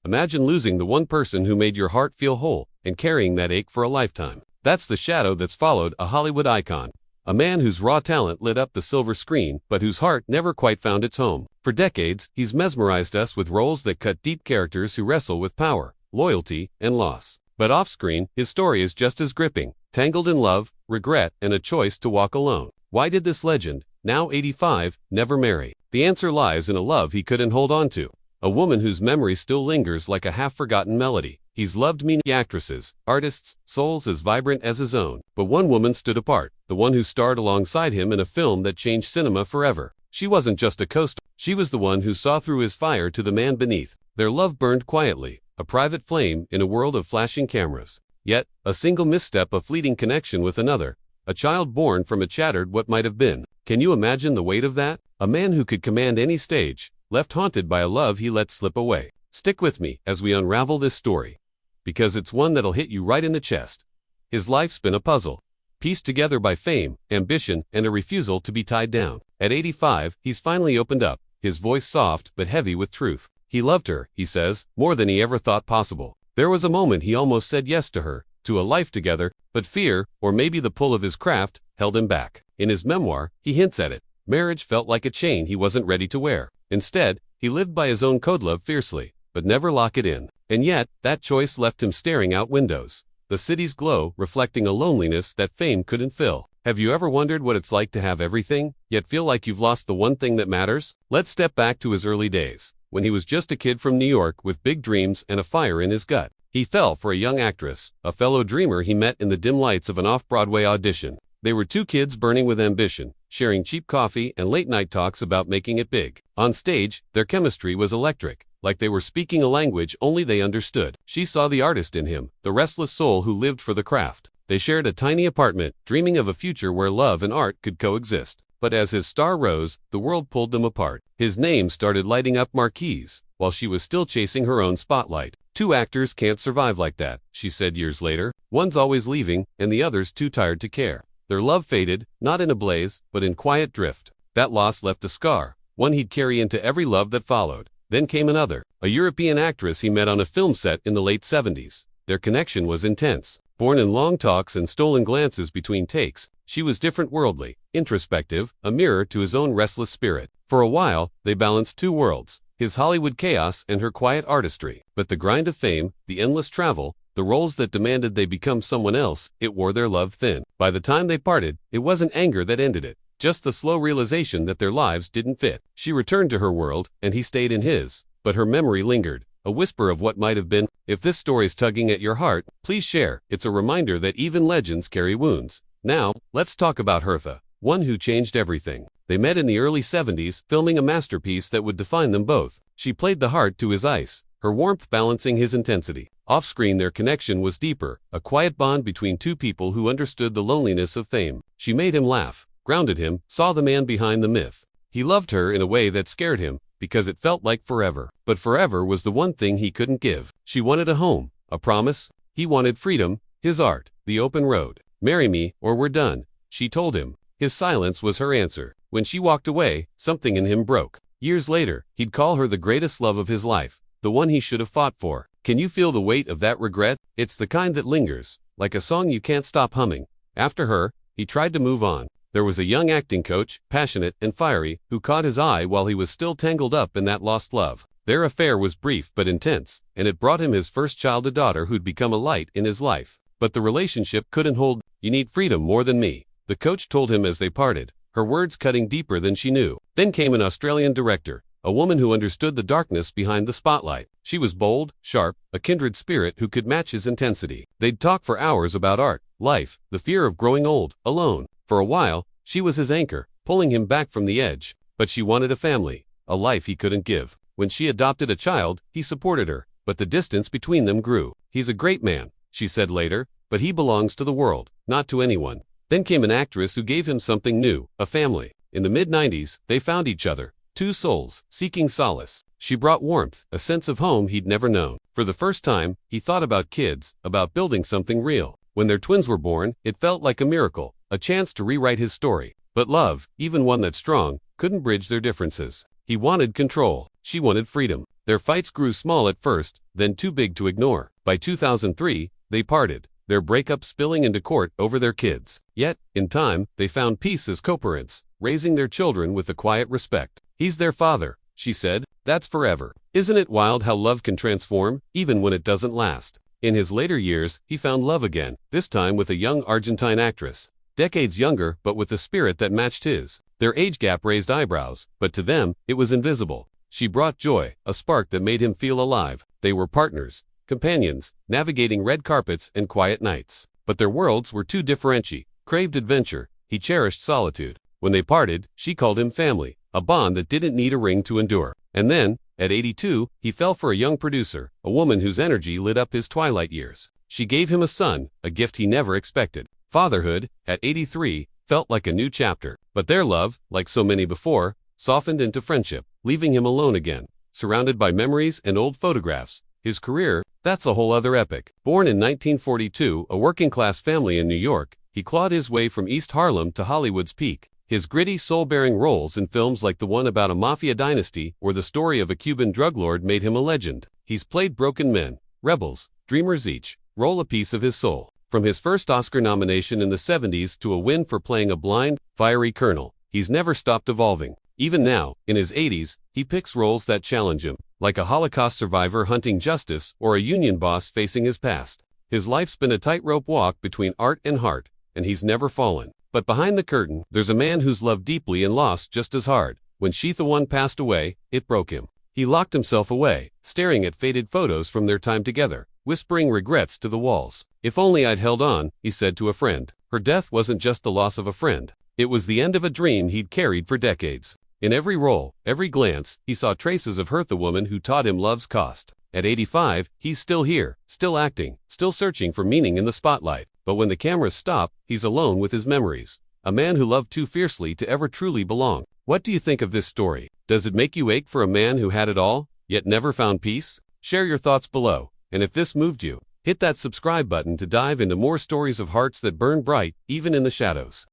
Imagine losing the one person who made your heart feel whole and carrying that ache for a lifetime. That's the shadow that's followed a Hollywood icon. A man whose raw talent lit up the silver screen, but whose heart never quite found its home. For decades, he's mesmerized us with roles that cut deep, characters who wrestle with power, loyalty, and loss. But off-screen, his story is just as gripping, tangled in love, regret, and a choice to walk alone. Why did this legend, now 85, never marry? The answer lies in a love he couldn't hold on to. A woman whose memory still lingers like a half-forgotten melody. He's loved many actresses, artists, souls as vibrant as his own. But one woman stood apart, the one who starred alongside him in a film that changed cinema forever. She wasn't just a co-star, she was the one who saw through his fire to the man beneath. Their love burned quietly, a private flame in a world of flashing cameras. Yet, a single misstep, a fleeting connection with another, a child born from a shattered what might have been. Can you imagine the weight of that? A man who could command any stage, left haunted by a love he let slip away. Stick with me as we unravel this story, because it's one that'll hit you right in the chest. His life's been a puzzle, pieced together by fame, ambition, and a refusal to be tied down. At 85, he's finally opened up, his voice soft but heavy with truth. He loved her, he says, more than he ever thought possible. There was a moment he almost said yes to her, to a life together, but fear, or maybe the pull of his craft, held him back. In his memoir, he hints at it. Marriage felt like a chain he wasn't ready to wear. Instead, he lived by his own code: love fiercely, but never lock it in. And yet, that choice left him staring out windows, the city's glow reflecting a loneliness that fame couldn't fill. Have you ever wondered what it's like to have everything, yet feel like you've lost the one thing that matters? Let's step back to his early days, when he was just a kid from New York with big dreams and a fire in his gut. He fell for a young actress, a fellow dreamer he met in the dim lights of an off-Broadway audition. They were two kids burning with ambition, sharing cheap coffee and late-night talks about making it big. On stage, their chemistry was electric, like they were speaking a language only they understood. She saw the artist in him, the restless soul who lived for the craft. They shared a tiny apartment, dreaming of a future where love and art could coexist. But as his star rose, the world pulled them apart. His name started lighting up marquees, while she was still chasing her own spotlight. Two actors can't survive like that, she said years later. One's always leaving, and the other's too tired to care. Their love faded, not in a blaze, but in quiet drift. That loss left a scar, one he'd carry into every love that followed. Then came another, a European actress he met on a film set in the late 70s. Their connection was intense. Born in long talks and stolen glances between takes, she was different, worldly, introspective, a mirror to his own restless spirit. For a while, they balanced two worlds, his Hollywood chaos and her quiet artistry. But the grind of fame, the endless travel, the roles that demanded they become someone else, it wore their love thin. By the time they parted, it wasn't anger that ended it, just the slow realization that their lives didn't fit. She returned to her world, and he stayed in his. But her memory lingered, a whisper of what might have been. If this story's tugging at your heart, please share. It's a reminder that even legends carry wounds. Now, let's talk about Hertha, one who changed everything. They met in the early 70s, filming a masterpiece that would define them both. She played the heart to his ice, her warmth balancing his intensity. Off-screen, their connection was deeper, a quiet bond between two people who understood the loneliness of fame. She made him laugh, grounded him, saw the man behind the myth. He loved her in a way that scared him, because it felt like forever. But forever was the one thing he couldn't give. She wanted a home, a promise. He wanted freedom, his art, the open road. Marry me, or we're done, she told him. His silence was her answer. When she walked away, something in him broke. Years later, he'd call her the greatest love of his life, the one he should have fought for. Can you feel the weight of that regret? It's the kind that lingers, like a song you can't stop humming. After her, he tried to move on. There was a young acting coach, passionate and fiery, who caught his eye while he was still tangled up in that lost love. Their affair was brief but intense, and it brought him his first child, a daughter who'd become a light in his life. But the relationship couldn't hold. You need freedom more than me, the coach told him as they parted, her words cutting deeper than she knew. Then came an Australian director, a woman who understood the darkness behind the spotlight. She was bold, sharp, a kindred spirit who could match his intensity. They'd talk for hours about art, life, the fear of growing old, alone. For a while, she was his anchor, pulling him back from the edge. But she wanted a family, a life he couldn't give. When she adopted a child, he supported her, but the distance between them grew. He's a great man, she said later, but he belongs to the world, not to anyone. Then came an actress who gave him something new, a family. In the mid-90s, they found each other, two souls, seeking solace. She brought warmth, a sense of home he'd never known. For the first time, he thought about kids, about building something real. When their twins were born, it felt like a miracle, a chance to rewrite his story. But love, even one that's strong, couldn't bridge their differences. He wanted control. She wanted freedom. Their fights grew small at first, then too big to ignore. By 2003, they parted, their breakup spilling into court over their kids. Yet, in time, they found peace as co-parents, raising their children with a quiet respect. "He's their father," she said. "That's forever." Isn't it wild how love can transform, even when it doesn't last? In his later years, he found love again, this time with a young Argentine actress. Decades younger, but with a spirit that matched his. Their age gap raised eyebrows, but to them, it was invisible. She brought joy, a spark that made him feel alive. They were partners, companions, navigating red carpets and quiet nights. But their worlds were too different. Craved adventure, he cherished solitude. When they parted, she called him family, a bond that didn't need a ring to endure. And then, at 82, he fell for a young producer, a woman whose energy lit up his twilight years. She gave him a son, a gift he never expected. Fatherhood, at 83, felt like a new chapter. But their love, like so many before, softened into friendship, leaving him alone again, surrounded by memories and old photographs. His career, that's a whole other epic. Born in 1942, a working-class family in New York, he clawed his way from East Harlem to Hollywood's peak. His gritty, soul-bearing roles in films like the one about a mafia dynasty or the story of a Cuban drug lord made him a legend. He's played broken men, rebels, dreamers, each role a piece of his soul. From his first Oscar nomination in the 70s to a win for playing a blind, fiery colonel, he's never stopped evolving. Even now, in his 80s, he picks roles that challenge him, like a Holocaust survivor hunting justice or a union boss facing his past. His life's been a tightrope walk between art and heart, and he's never fallen. But behind the curtain, there's a man who's loved deeply and lost just as hard. When Sheetha One passed away, it broke him. He locked himself away, staring at faded photos from their time together, whispering regrets to the walls. "If only I'd held on," he said to a friend. Her death wasn't just the loss of a friend. It was the end of a dream he'd carried for decades. In every role, every glance, he saw traces of her, the woman who taught him love's cost. At 85, he's still here, still acting, still searching for meaning in the spotlight. But when the cameras stop, he's alone with his memories. A man who loved too fiercely to ever truly belong. What do you think of this story? Does it make you ache for a man who had it all, yet never found peace? Share your thoughts below. And if this moved you, hit that subscribe button to dive into more stories of hearts that burn bright, even in the shadows.